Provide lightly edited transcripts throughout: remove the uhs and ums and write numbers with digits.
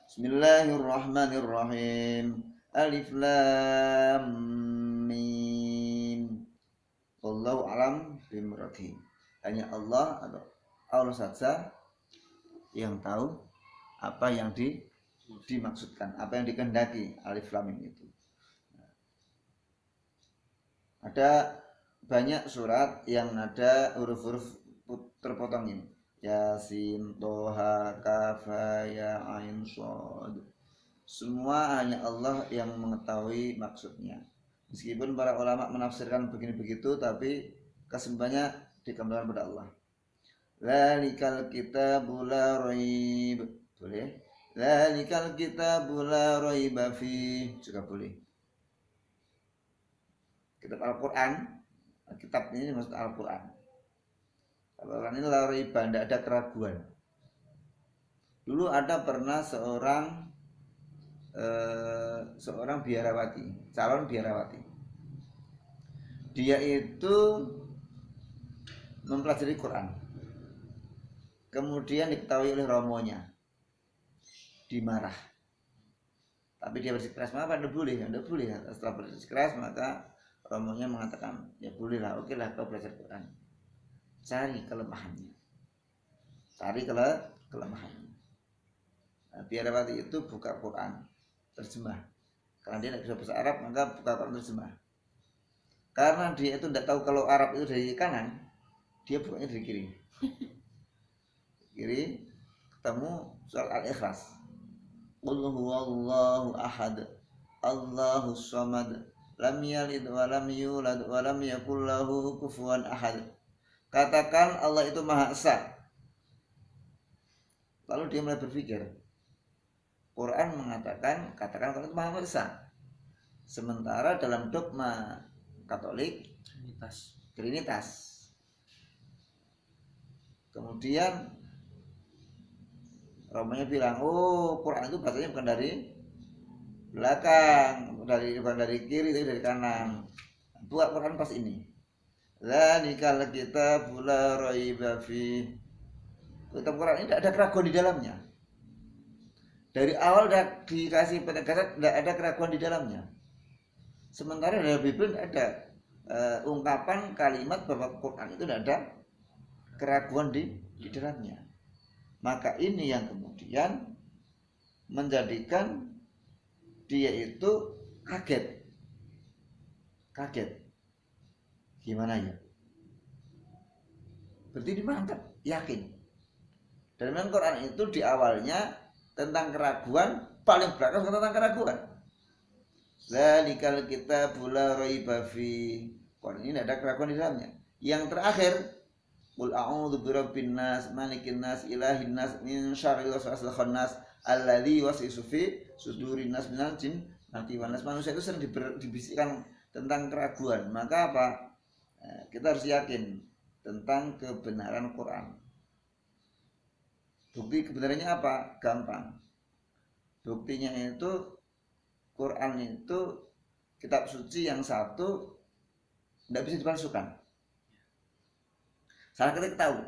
Bismillahirrahmanirrahim. Alif lam mim. Wallahu alam bimuradi. Hanya Allah atau Allah saja yang tahu apa yang dimaksudkan, apa yang dikehendaki alif lam mim itu. Ada banyak surat yang ada huruf-huruf terpotong ini. Yasin, Toha, Kafa, Ya, Ain, Shod. Semua hanya Allah yang mengetahui maksudnya. Meskipun para ulama menafsirkan begini begitu, tapi kesimpulannya dikembalikan pada Allah. Lalikal kitabu la raib. Boleh. Lalikal kitabu la raiba fi. Juga boleh. Kitab Al-Quran. Kitab ini maksud Al-Quran. Al-Quran ini la raiba, tidak ada keraguan. Dulu ada pernah seorang biarawati, calon biarawati. Dia itu mempelajari Quran. Kemudian diketahui oleh romonya, dimarah. Tapi dia bersikeras, maka tidak boleh. Setelah bersikeras maka romonya mengatakan, ya bolehlah, oke lah kau belajar Quran. Cari kelemahannya. Nah, biarawati itu buka Quran terjemah. Karena dia tidak bisa bahasa Arab, maka buka Quran terjemah. Karena dia itu tidak tahu kalau Arab itu dari kanan, dia bukanya dari kiri. Kiri ketemu surat Al-Ikhlas. Qul huwallahu ahad, Allahus samad, lam yalid wa lam yulad wa lam yakul lahu kufuwan ahad. Katakan Allah itu Maha Esa. Lalu dia mulai berpikir, Quran mengatakan katakan Allah itu Maha Esa. Sementara dalam dogma Katolik Trinitas. Kemudian romonya bilang, oh Quran itu bahasanya bukan dari belakang, bukan dari kiri, tapi dari kanan. Buat Quran pas ini. Dzalikal kitabu la raiba fi. Kitab Quran ini tidak ada keraguan di dalamnya. Dari awal sudah dikasih penegasan tidak ada keraguan di dalamnya. Sementara dalam Bible tidak ada ungkapan kalimat bahwa Quran itu tidak ada keraguan di dalamnya. Maka ini yang kemudian menjadikan dia itu kaget. Gimana ya? Berarti dimantap, yakin. Dan memang Quran itu di awalnya tentang keraguan, paling belakang tentang keraguan. Dzalikal kitabu la raiba fi. Quran ini tidak ada keraguan di dalamnya. Yang terakhir, Qul a'udzu birabbin nas, malikin nas, ilahin nas, min syarril waswasil khannas, alladzi yuwaswisu fi sudurin nas minal jinnati wan nas. Manusia itu sering dibisikkan tentang keraguan. Maka apa? Kita harus yakin tentang kebenaran Quran. Bukti kebenarannya apa? Gampang. Buktinya itu Quran itu kitab suci yang satu tidak bisa dipalsukan. Salah ketik tahu.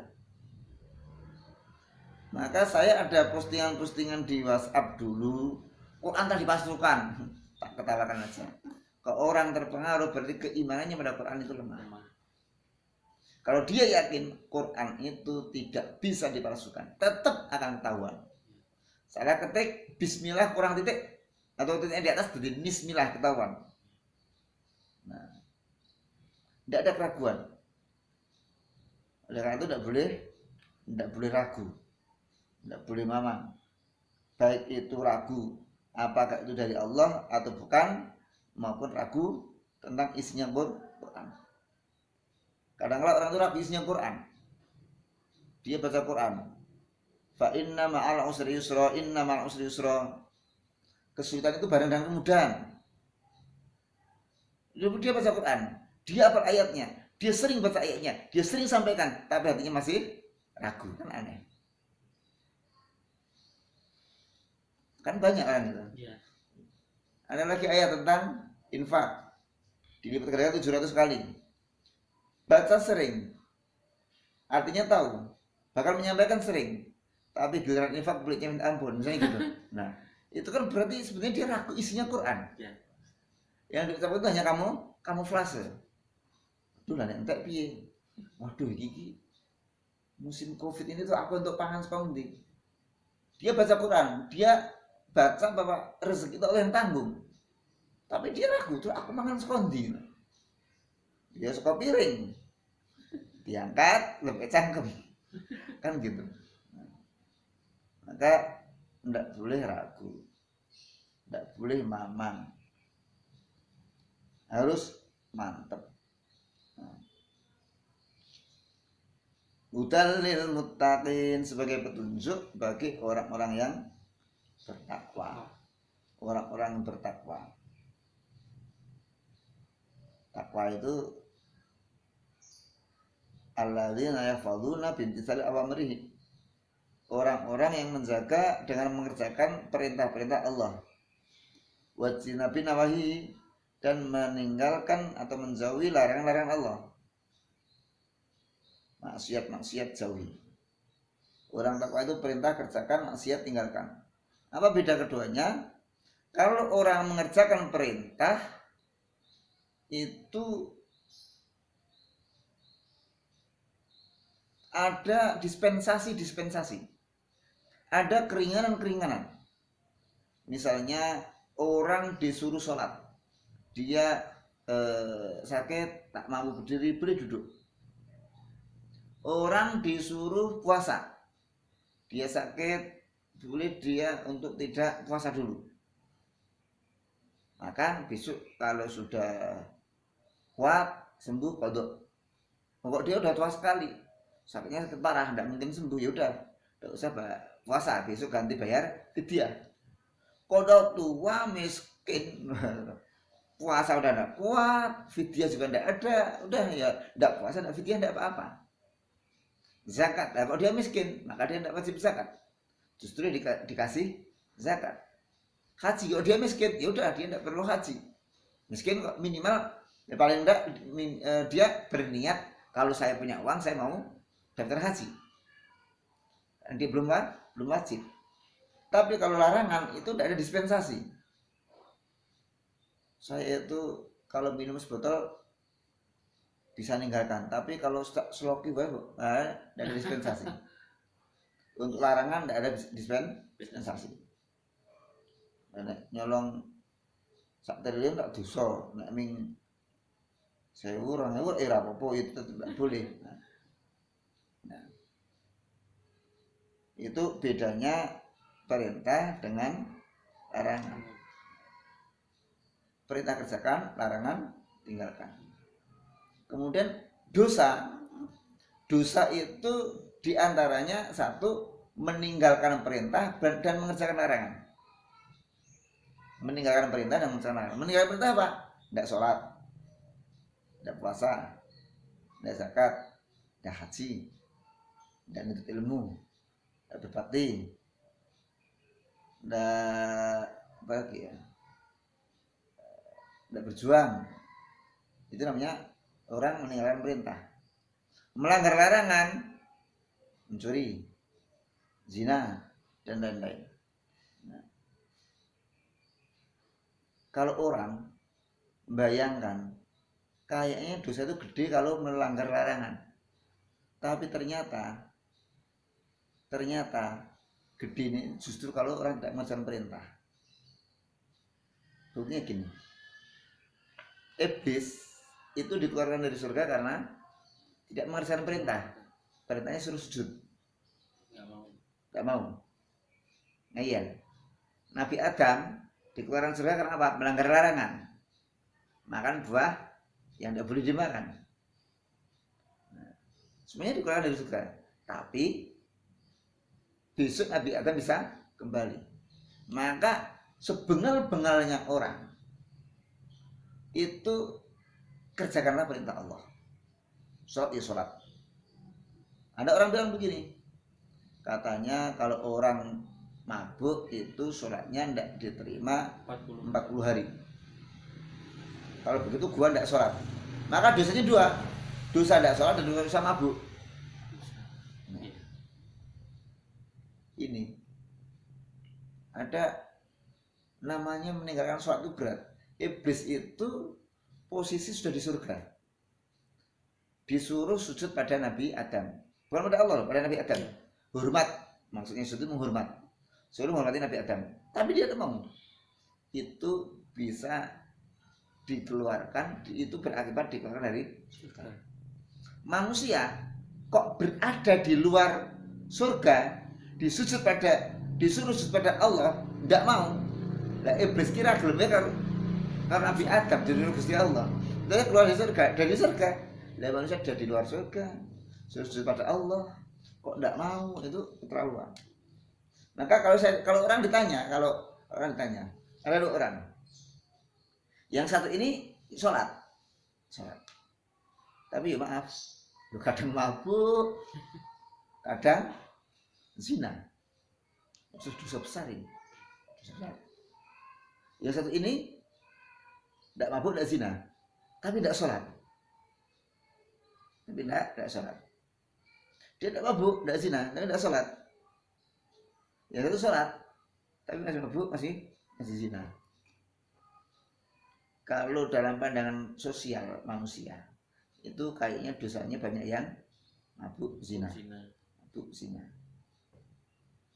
Maka saya ada postingan-postingan di WhatsApp dulu, Quran telah dipalsukan. Tak ketawakan aja. Kalau orang terpengaruh berarti keimanannya pada Quran itu lemah. Kalau dia yakin Quran itu tidak bisa dipalsukan, tetap akan ketahuan. Salah ketik Bismillah kurang titik atau titiknya di atas jadi Bismillah, ketahuan. Nah, tidak ada keraguan. Oleh karena itu tidak boleh ragu, tidak boleh mamang. Baik itu ragu apakah itu dari Allah atau bukan, maupun ragu tentang isinya Quran. Kadang-kadang orang itu ragu isinya Quran. Dia baca Quran. Fa inna ma'al usri yusra, inna ma'al usri yusra. Kesulitan itu bareng dengan kemudahan. Dia baca Quran, dia hafal ayatnya, dia sering baca ayatnya, dia sering sampaikan, tapi hatinya masih ragu, kan aneh. Kan banyak orang itu. Ya. Ada lagi ayat tentang infak, dilipat gandakan 700 kali. Baca sering, artinya tahu, bakal menyampaikan sering, tapi giliran infak peliknya minta ampun, misalnya gitu. Nah, Itu kan berarti sebenarnya dia ragu isinya Quran. Ya. Yang diucapkan itu hanya kamuflase. Aduh lah entek piye. Waduh iki musim Covid ini tuh aku untuk pangan sekondi. Dia baca Quran, dia baca bahwa rezeki itu Allah yang tanggung. Tapi dia ragu tuh aku makan sekondi. Dia suka piring. Diangkat, lebih cangkem. Kan gitu. Maka tidak boleh ragu. Tidak boleh mamang. Harus mantep. Hudal lil muttaqin, sebagai petunjuk bagi orang-orang yang bertakwa. Orang-orang yang bertakwa. Takwa itu alladzina yahfazuna bimtithali awamrihi. Orang-orang yang menjaga dengan mengerjakan perintah-perintah Allah. Wajtinabi nawahi, dan meninggalkan atau menjauhi larangan-larangan Allah. Maksiat-maksiat jauhi. Orang takwa itu perintah kerjakan, maksiat tinggalkan. Apa beda keduanya? Kalau orang mengerjakan perintah itu ada dispensasi-dispensasi. Ada keringanan-keringanan. Misalnya orang disuruh sholat, dia sakit, tak mampu berdiri, boleh duduk. Orang disuruh puasa, dia sakit, boleh dia untuk tidak puasa dulu. Maka besok kalau sudah kuat, sembuh, kodok. Pokok dia udah tua sekali, sakitnya sakit parah, tidak mungkin sembuh, ya udah, tidak usah puasa, besok ganti bayar fidyah. Kodok tua miskin, puasa udah tidak kuat, fidyah juga tidak ada, udah ya tidak puasa, tidak fidyah, tidak apa-apa. Zakat, nah, kalau dia miskin maka dia tidak wajib zakat, justru dikasih zakat. Haji, kalau dia miskin ya udah dia tidak perlu haji. Miskin kok, minimal ya paling enggak dia berniat kalau saya punya uang saya mau daftar haji. Dia belum wajib. Tapi kalau larangan itu tidak ada dispensasi. Saya itu kalau minum sebotol bisa ninggalkan, tapi kalau sloki tidak ada dispensasi. Untuk larangan tidak ada dispensasi. Nyolong sak triliun tak dosa, nek ming 1000 2000 apa-apa itu tetap tidak boleh. Nah, itu bedanya perintah dengan larangan. Perintah kerjakan, larangan tinggalkan. Kemudian dosa itu diantaranya satu, meninggalkan perintah dan mengerjakan larangan. Meninggalkan perintah dan mengerjakan larangan. Meninggalkan perintah apa? Tidak sholat, tidak puasa, tidak zakat, tidak haji, tidak nuntut ilmu, tidak berbakti, tidak apa lagi ya, tidak berjuang. Itu namanya orang meninggalkan perintah. Melanggar larangan, mencuri, zina, dan lain-lain. Nah, kalau orang bayangkan kayaknya dosa itu gede kalau melanggar larangan, tapi ternyata gede ini justru kalau orang tidak mengerjakan perintah. Buktinya gini, iblis itu dikeluarkan dari surga karena tidak mengerjakan perintah. Perintahnya suruh sujud, nggak mau. Ngeyel. Nabi Adam dikeluarkan surga karena apa? Melanggar larangan, makan buah yang tidak boleh dimakan. Nah, semuanya dikeluarkan dari surga, tapi besok Nabi Adam bisa kembali. Maka sebengal-bengalnya orang itu kerjakanlah perintah Allah. Sholat ya sholat. Ada orang bilang begini, katanya kalau orang mabuk itu sholatnya tidak diterima 40 hari. Kalau begitu gua tidak sholat. Maka dosanya dua, dosa tidak sholat dan dosa mabuk. Nah, ini ada namanya meninggalkan sholat itu berat. Iblis itu posisi sudah di surga, disuruh sujud pada Nabi Adam, bukan pada Allah, pada Nabi Adam. Hormat, maksudnya sujud menghormat, suruh menghormati Nabi Adam, tapi dia tidak mau. Itu bisa dikeluarkan, itu berakibat dikeluarkan dari surga. Manusia kok berada di luar surga, disuruh sujud pada Allah, tidak mau. Lah iblis kira gelemnya karena Nabi Adam jadi Gusti Allah, dia keluar dari surga. Lah manusia ada di luar surga, sujud pada Allah, kok tidak mau, itu keterlaluan. Maka kalau orang ditanya, ada 2 orang. Yang satu ini sholat. Tapi ya maaf, kadang mabuk, kadang zina. Dosa besar ini. Yang satu ini tidak mabuk, tidak zina, tapi tidak sholat. Tidak sholat. Dia tidak mabuk, tidak zina, tapi tidak sholat. Yang satu sholat, tapi masih mabuk, masih zina. Kalau dalam pandangan sosial manusia, itu kayaknya dosanya banyak yang mabuk zina.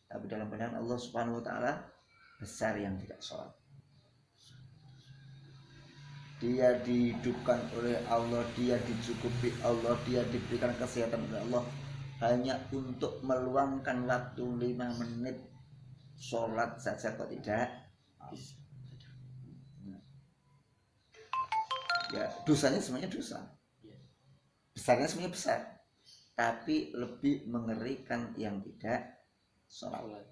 Tapi dalam pandangan Allah Subhanahu wa taala, besar yang tidak sholat. Dia dihidupkan oleh Allah, dia dicukupi Allah, dia diberikan kesehatan oleh Allah, hanya untuk meluangkan waktu 5 menit sholat saja kok tidak bisa. Ya, dosanya semuanya dosa, besarnya semuanya besar, tapi lebih mengerikan yang tidak sholat.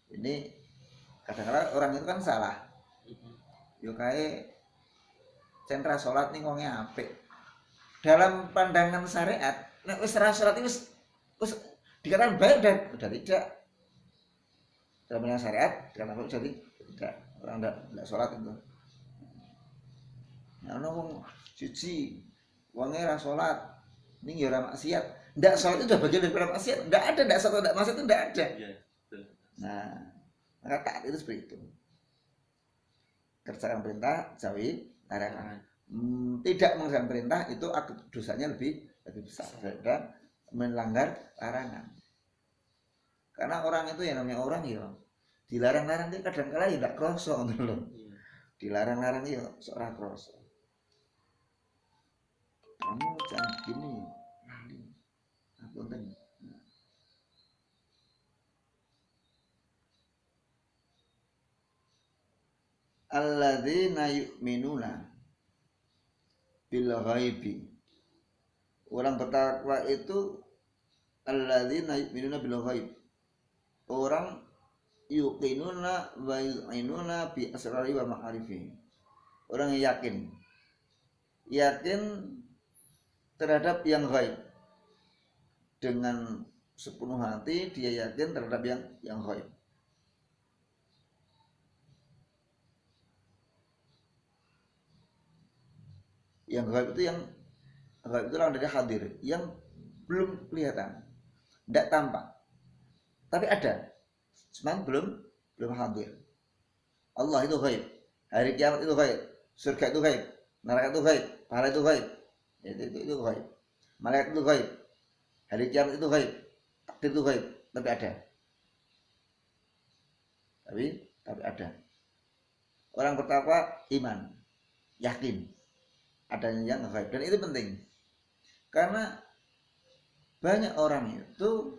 Ini kadang-kadang orang itu kan salah. Yo kae sentra sholat nih ngomongnya apik. Dalam pandangan syariat, nek wis ora sholat itu wis dikatakan baik dan udah tidak. Dalam pandangan syariat dikatakan baik jadi tidak, orang tidak sholat itu. Nah, ono wong siji wonge ora salat, ning ya ora maksiat. Ndak salat itu udah bagian dari maksiat. Ndak ada, ndak salat, ndak maksiat itu ndak ada. Nah, maka taat itu seperti itu. Kerjakan perintah, jauhi larangan. Tidak mengerjakan perintah itu dosanya lebih besar daripada melanggar larangan. Karena orang itu yang namanya orang ya dilarang-larang itu kadang-kala ya ndak kroso ngono lho. Dilarang-larang ya seorang kroso. Kamu jangan gini, aku tanya. Alladzina yu'minuna bil ghaibi. Orang bertakwa itu alladzina yu'minuna bil ghaib. Orang yuqinuna wa yu'inuna bi asrari wa ma'arifi. Orang yang yakin terhadap yang gaib. Dengan sepenuh hati dia yakin terhadap yang gaib. Yang gaib itu orang dari hadir, yang belum kelihatan, tidak tampak, tapi ada, cuman belum hadir. Allah itu gaib, hari kiamat itu gaib, surga itu gaib, neraka itu gaib, pahala itu gaib, itu gaib, malaikat itu gaib, hari kiamat itu gaib, takdir itu gaib, tapi ada. Tapi ada. Orang bertakwa iman, yakin adanya yang gaib, dan itu penting. Karena banyak orang itu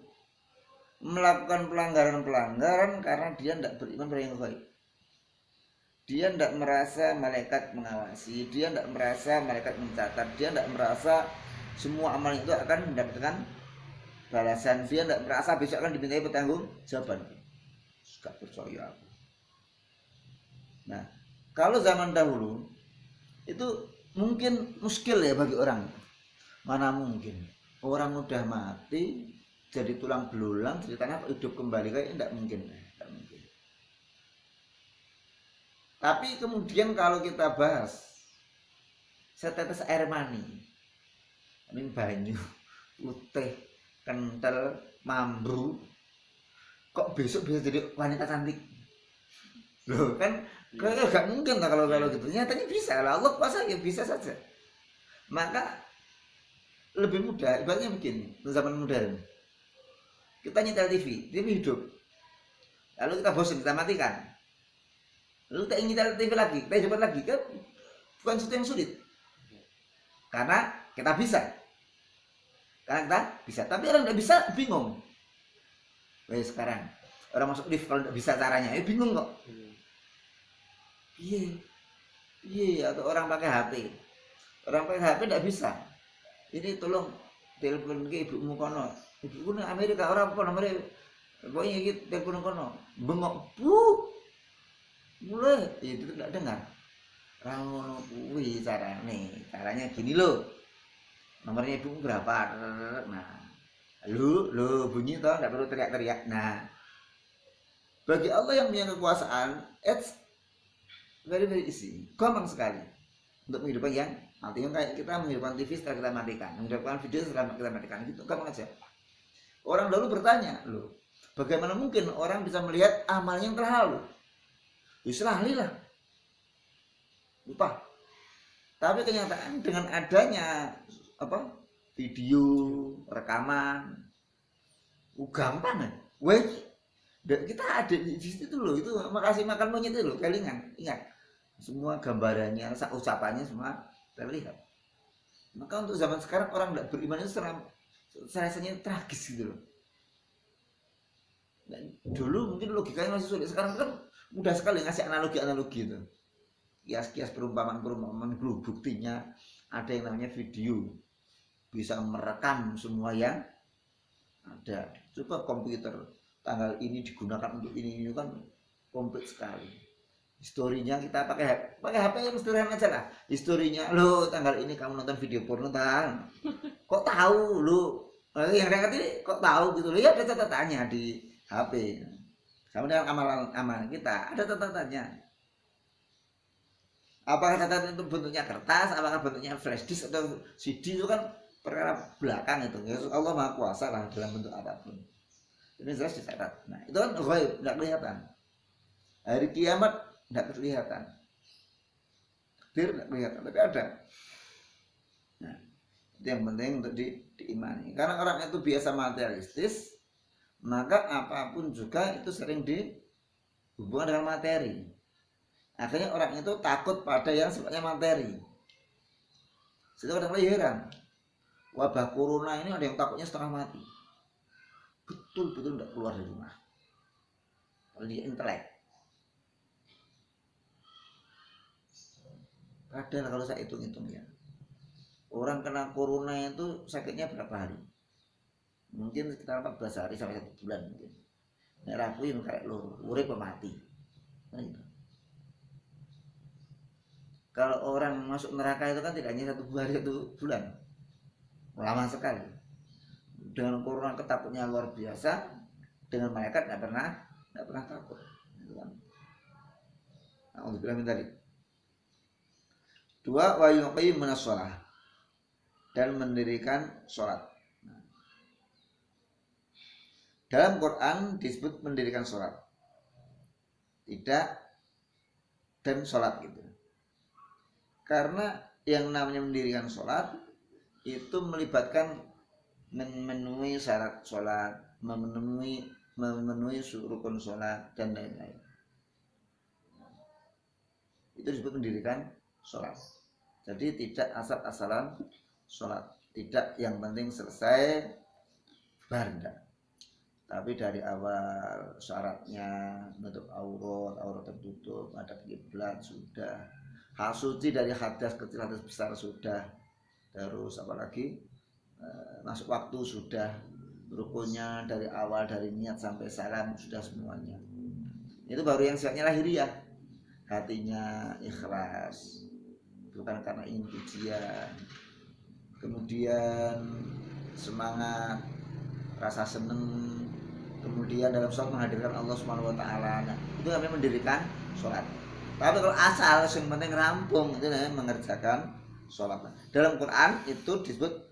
melakukan pelanggaran karena dia tidak beriman pada yang gaib. Dia tidak merasa malaikat mengawasi, dia tidak merasa malaikat mencatat, dia tidak merasa semua amal itu akan mendapatkan balasan, dia tidak merasa besok akan dimintai pertanggungjawaban. Gak percaya aku. Nah, kalau zaman dahulu itu mungkin muskil ya bagi orang. Mana mungkin orang udah mati jadi tulang belulang, jadi tanah hidup kembali, kayak tidak mungkin. Tapi kemudian kalau kita bahas setetes air mani, ini banyu, putih, kental, mambu, kok besok bisa jadi wanita cantik? Loh kan gak mungkin lah kalau gitu. Nyatanya bisa lah, Allah kuasa ya bisa saja. Maka lebih mudah, ibaratnya begini, zaman modern. Kita nyetel TV hidup. Lalu kita bosan, kita matikan. Lalu kita ingin nyetel TV lagi, kita hidupkan lagi, kan bukan sesuatu yang sulit. Karena kita bisa. Tapi orang tidak bisa, bingung. Sekarang orang masuk lift kalau tidak bisa caranya, bingung kok. Iya, atau orang pakai HP. Orang pakai HP tidak bisa. Ini tolong telepon ke ibumu kono. Ibuku nang Amerika, orang apa nomornya? Pokoknya iki telepon kono. Bengok, bu. Mulai, itu tidak dengar. Rangono kuwi caranya gini loh. Nomornya ibu berapa? Nah, lu bunyi toh, tidak perlu teriak-teriak. Nah, bagi Allah yang punya kekuasaan, it's very easy, gampang sekali untuk menghidupkan yang mati. Kayak kita menghidupkan TV setelah kita matikan, menghidupkan video setelah kita matikan, gitu gampang aja. Orang dulu bertanya, loh, bagaimana mungkin orang bisa melihat amalnya yang telah lalu? Lah, lupa. Tapi kenyataan dengan adanya video rekaman, gampang kan? Kita ada di situ loh, itu makasih makan monyet itu loh, kelingan, ingat semua gambarannya, ucapannya semua terlihat. Maka untuk zaman sekarang orang tidak beriman itu rasanya tragis gitu loh. Dan dulu mungkin logikanya masih sulit, sekarang kan mudah sekali ngasih analogi itu, kias-kias perumpamaan, buktinya ada yang namanya video bisa merekam semua yang ada. Coba komputer tanggal ini digunakan untuk ini kan komplit sekali. Historinya kita pakai HP yang sederhana aja lah. Historinya, lo tanggal ini kamu nonton video porno tang. Kok tahu lo? Yang rekat ini kok tahu gitu lo? Ya ada catatannya di HP. Sama dengan amalan kita ada catatannya. Apakah catatan itu bentuknya kertas, apakah bentuknya flash disk atau CD, itu kan perkara belakang itu. Allah Maha Kuasa lah dalam bentuk apapun. Ini jelas dicatat. Nah, itu kan ghaib, tidak kelihatan. Hari kiamat tidak kelihatan. Tidak kelihatan, tapi ada. Nah, itu yang penting untuk diimani. Karena orang itu biasa materialistis, maka apapun juga itu sering dihubungkan dengan materi. Akhirnya orang itu takut pada yang sifatnya materi. Sehingga kadang-kadang heran. Wabah corona ini ada yang takutnya setengah mati. Betul-betul tidak keluar dari rumah. Kalau dia intelek. Padahal kalau saya hitung-hitung ya, orang kena corona itu sakitnya berapa hari? Mungkin sekitar 14 hari sampai 1 bulan mungkin. Nek rapuh yang kayak lo, urip mati. Nah, itu. Kalau orang masuk neraka itu kan tidak hanya 1 hari 1 bulan, lama sekali. Dengan corona ketakutannya luar biasa, dengan malaikat tidak pernah takut. Nah, untuk bilang tadi. 2, wa yuqimunas shalah, dan mendirikan sholat. Dalam Quran disebut mendirikan sholat, tidak dan sholat gitu. Karena yang namanya mendirikan sholat itu melibatkan memenuhi syarat sholat, memenuhi rukun sholat dan lain-lain. Itu disebut mendirikan sholat. Jadi tidak asal-asalan sholat, tidak yang penting selesai barda. Tapi dari awal syaratnya menutup aurat tertutup, ada kiblat sudah, hal suci dari hadas kecil hadas besar sudah, terus apalagi masuk waktu sudah, rukunnya dari awal dari niat sampai salam sudah semuanya. Itu baru yang sifatnya lahiriah, hatinya ikhlas, bukan karena ingin pujian, kemudian semangat, rasa seneng, kemudian dalam sholat menghadirkan Allah Subhanahu wa taala. Nah, itu namanya mendirikan sholat. Tapi kalau asal yang penting rampung, itu namanya mengerjakan sholat. Dalam Quran itu disebut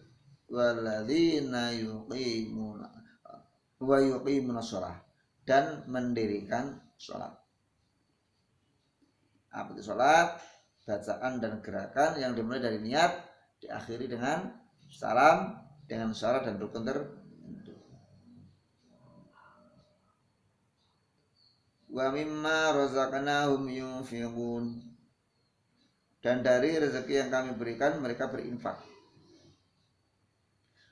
walladzina yuqimuna sholat, dan mendirikan sholat. Apa itu sholat? Bacaan dan gerakan yang dimulai dari niat, diakhiri dengan salam, dengan syarat dan rukun tertentu. Wa mimma razaqnahum yunfiqun. Dan dari rezeki yang kami berikan mereka berinfak.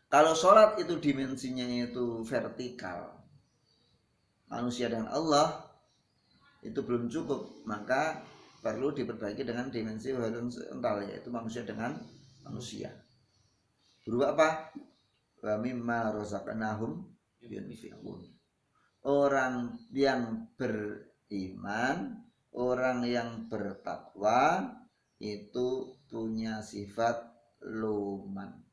Kalau sholat itu dimensinya itu vertikal, manusia dan Allah, itu belum cukup, maka perlu diperbaiki dengan dimensi horizontal, yaitu manusia dengan manusia. Berupa apa? Wa mimma razaqnahum yunfiqun. Orang yang beriman, orang yang bertakwa itu punya sifat luman.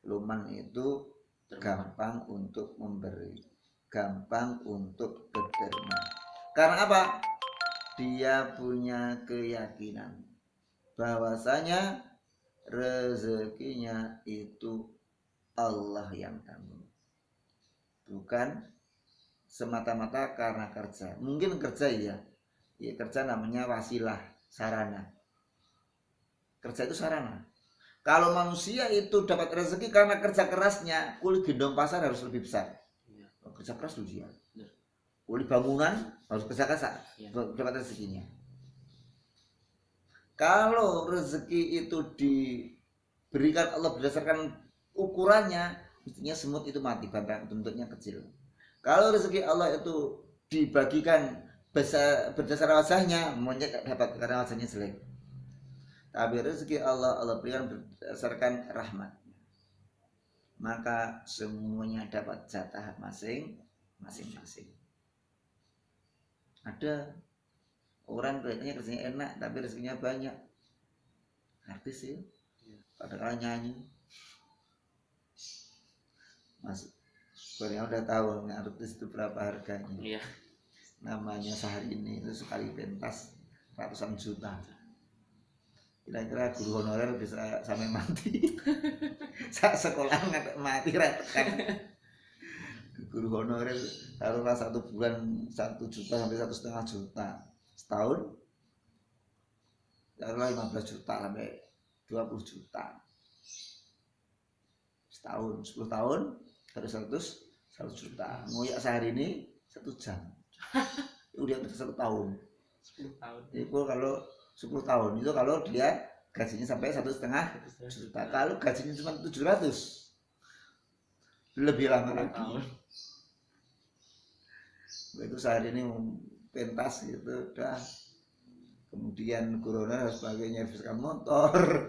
Luman itu gampang untuk memberi, gampang untuk berderma. Karena apa? Dia punya keyakinan bahwasanya rezekinya itu Allah yang tanggung, bukan semata-mata karena kerja. Mungkin kerja ya kerja namanya wasilah, sarana. Kerja itu sarana. Kalau manusia itu dapat rezeki karena kerja kerasnya, kulit gendong pasar harus lebih besar. Kerja keras dulu dia. Kulit bangunan harus kerja keras dapat rezekinya. Kalau rezeki itu diberikan Allah berdasarkan ukurannya, mestinya semut itu mati, bentuknya kecil. Kalau rezeki Allah itu dibagikan berdasarkan wajahnya, monyet dapat karena wajahnya jelek. Tapi rezeki Allah berikan berdasarkan rahmatnya, maka semuanya dapat jatah masing-masing. Ada orang kelihatannya kerjanya enak tapi rezekinya banyak, artis ya, padahal nyanyi. Mas Korea udah tahu artis itu berapa harganya. Namanya sehari ini itu sekali pentas ratusan juta. Kira-kira guru honorer bisa sampai mati. Saat sekolah nggak mati retekan. Guru honorer taruhlah 1 bulan 1 juta sampai 1,5 juta. Setahun taruhlah 15 juta sampai 20 juta. Setahun 10 tahun terus 100 juta. Ngoyak sehari ini 1 jam. Udah 1 tahun. 10 tahun. Itu kalau 10 tahun itu kalau dia gajinya sampai 1,5 juta. Kalau gajinya cuma 700, lebih lama lagi. Itu sehari ini pentas gitu udah. Kemudian corona harus pakai nyerviskan motor,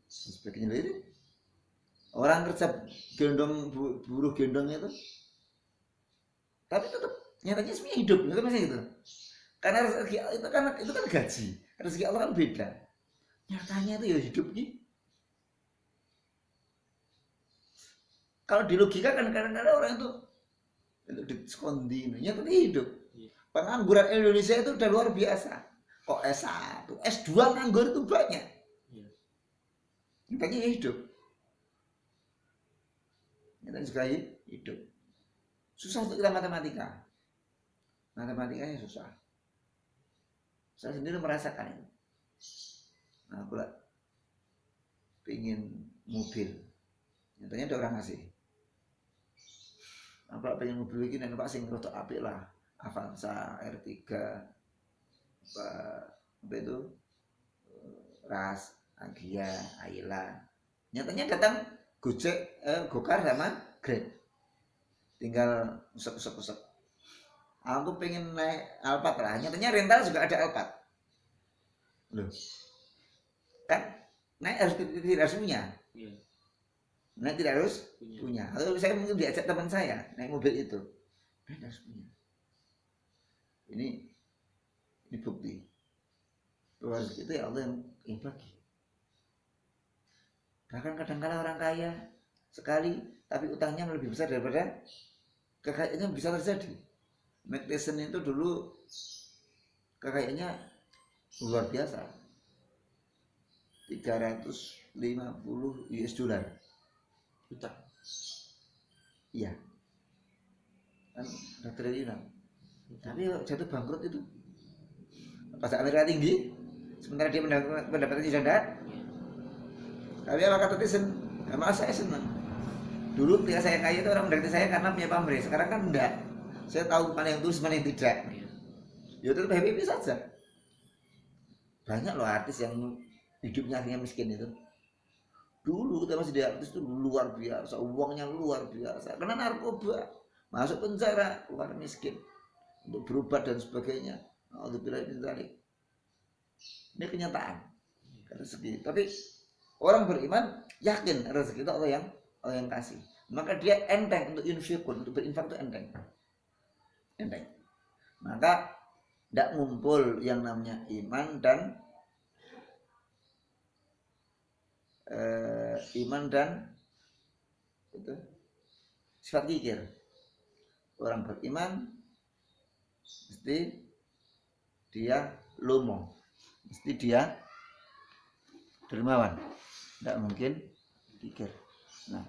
sebagainya. Ini orang kerja gendong, buruh gendong itu, tapi tetap nyatanya semuanya hidup, itu masih gitu. Karena rezeki itu kan gaji, rezeki Allah kan beda. Nyatanya itu ya hidup nih. Kalau di logika kan kadang-kadang orang itu diskondi, nyatanya hidup. Pengangguran Indonesia itu udah luar biasa. Kok S1, S2 nganggur itu banyak. Nyatanya hidup. Nyatanya juga hidup. Susah untuk kita matematika. Matematikanya susah. Saya sendiri merasakan itu. Nah, aku pengen mobil, nyatanya ada orang ngasih. Aku pengen mobil ini dan Pak sing rotok apik lah, Avanza, R3, apa itu, Ras, Agia, Ayla. Nyatanya datang Gojek, Gokar sama Grab. Tinggal usap. Aku pengen naik Alphard lah, nyatanya rental juga ada Alphard. Loh, kan naik harus tidak harus punya. Naik tidak harus punya. Atau saya mungkin diajak teman saya naik mobil itu, naik harus punya. Ini bukti bahwa itu ya Allah yang bagi. Bahkan kadang-kadang orang kaya sekali tapi utangnya lebih besar daripada kekayaannya, bisa terjadi. Mike Tyson itu dulu kekayaannya luar biasa, 350 US dollar juta. Iya, kan udah triliunan. Tapi jatuh bangkrut itu Pajak Amerika tinggi, sementara dia pendapatannya sudah rendah. Tapi apa kata Tyson? Ya, malah saya senang. Dulu ketika saya kaya itu orang mendekati saya karena punya pamrih. Sekarang kan enggak. Saya tahu mana yang tulus, mana yang tidak. Ya tetap happy saja. Banyak loh artis yang hidupnya akhirnya miskin itu. Dulu kita masih di artis itu luar biasa, uangnya luar biasa. Karena narkoba, masuk penjara, keluar miskin untuk berobat dan sebagainya. Alhamdulillah ini kenyataan rezeki. Tapi orang beriman yakin rezeki itu Allah yang kasih. Maka dia enteng untuk infakun, untuk berinfak itu enteng. Maka tidak ngumpul yang namanya iman dan itu sifat kikir. Orang beriman mesti dia lomo, mesti dia dermawan, tidak mungkin kikir. Nah,